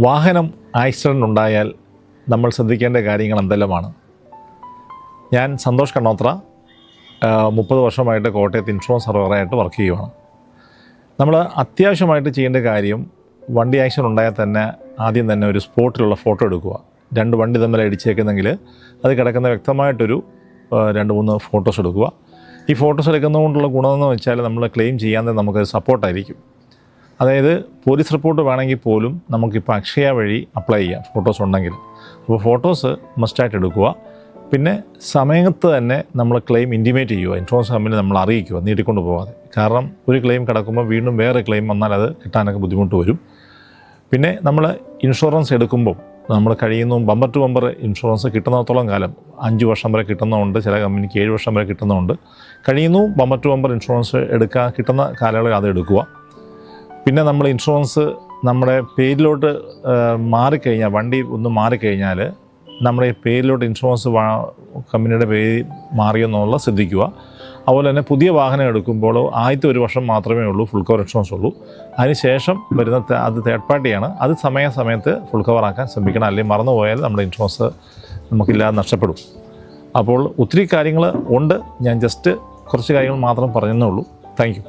വാഹനം ആക്സിഡൻ്റ് ഉണ്ടായാൽ നമ്മൾ ശ്രദ്ധിക്കേണ്ട കാര്യങ്ങൾ എന്തെല്ലാമാണ്? ഞാൻ സന്തോഷ് കണ്ണോത്ര, 30 വർഷമായിട്ട് കോട്ടയത്ത് ഇൻഷുറൻസ് സർവറായിട്ട് വർക്ക് ചെയ്യുകയാണ്. നമ്മൾ അത്യാവശ്യമായിട്ട് ചെയ്യേണ്ട കാര്യം, വണ്ടി ആക്സിഡൻ്റ് ഉണ്ടായാൽ തന്നെ ആദ്യം തന്നെ ഒരു സ്പോട്ടിലുള്ള ഫോട്ടോ എടുക്കുക. 2 വണ്ടി തമ്മിൽ ഇടിച്ചേക്കുന്നെങ്കിൽ അത് കിടക്കുന്ന വ്യക്തമായിട്ടൊരു 2-3 ഫോട്ടോസ് എടുക്കുക. ഈ ഫോട്ടോസ് എടുക്കുന്നതുകൊണ്ടുള്ള ഗുണമെന്ന് വെച്ചാൽ നമ്മൾ ക്ലെയിം ചെയ്യാൻ നമുക്ക് സപ്പോർട്ടായിരിക്കും. അതായത് പോലീസ് റിപ്പോർട്ട് വേണമെങ്കിൽ പോലും നമുക്കിപ്പോൾ അക്ഷയ വഴി അപ്ലൈ ചെയ്യാം ഫോട്ടോസ് ഉണ്ടെങ്കിൽ. അപ്പോൾ ഫോട്ടോസ് മസ്റ്റായിട്ട് എടുക്കുക. പിന്നെ സമയത്ത് തന്നെ നമ്മൾ ക്ലെയിം ഇൻറ്റിമേറ്റ് ചെയ്യുക, ഇൻഷുറൻസ് കമ്പനി നമ്മൾ അറിയിക്കുക, നീട്ടിക്കൊണ്ട് പോകാതെ. കാരണം ഒരു ക്ലെയിം കിടക്കുമ്പോൾ വീണ്ടും വേറെ ക്ലെയിം വന്നാൽ അത് കിട്ടാനൊക്കെ ബുദ്ധിമുട്ട് വരും. പിന്നെ നമ്മൾ ഇൻഷുറൻസ് എടുക്കുമ്പോൾ നമ്മൾ കഴിയുന്നു ബമ്പർ ടു ബമ്പർ ഇൻഷുറൻസ് കിട്ടുന്നിടത്തോളം കാലം 5 വർഷം വരെ കിട്ടുന്നതുണ്ട്, ചില കമ്പനിക്ക് 7 വർഷം വരെ കിട്ടുന്നതുണ്ട്. കഴിയുന്നു ബമ്പർ ടു ബമ്പർ ഇൻഷുറൻസ് എടുക്കാൻ കിട്ടുന്ന കാലയളവിൽ അത് എടുക്കുക. പിന്നെ നമ്മൾ ഇൻഷുറൻസ് നമ്മുടെ പേരിലോട്ട് മാറിക്കഴിഞ്ഞാൽ, വണ്ടി ഒന്ന് മാറിക്കഴിഞ്ഞാൽ നമ്മുടെ പേരിലോട്ട് ഇൻഷുറൻസ് കമ്പനിയുടെ പേര് മാറിയെന്നുള്ള ശ്രദ്ധിക്കുക. അതുപോലെ തന്നെ പുതിയ വാഹനം എടുക്കുമ്പോൾ ആദ്യത്തെ 1 വർഷം മാത്രമേ ഉള്ളൂ ഫുൾ കവർ ഇൻഷുറൻസ് ഉള്ളൂ. അതിനുശേഷം വരുന്ന അത് തേർഡ് പാർട്ടിയാണ്. അത് സമയത്ത് ഫുൾ കവറാക്കാൻ ശ്രമിക്കണം, അല്ലെങ്കിൽ മറന്നുപോയാൽ നമ്മുടെ ഇൻഷുറൻസ് നമുക്കില്ലാതെ നഷ്ടപ്പെടും. അപ്പോൾ ഒത്തിരി കാര്യങ്ങൾ ഉണ്ട്, ഞാൻ ജസ്റ്റ് കുറച്ച് കാര്യങ്ങൾ മാത്രം പറഞ്ഞതേ ഉള്ളൂ. Thank you.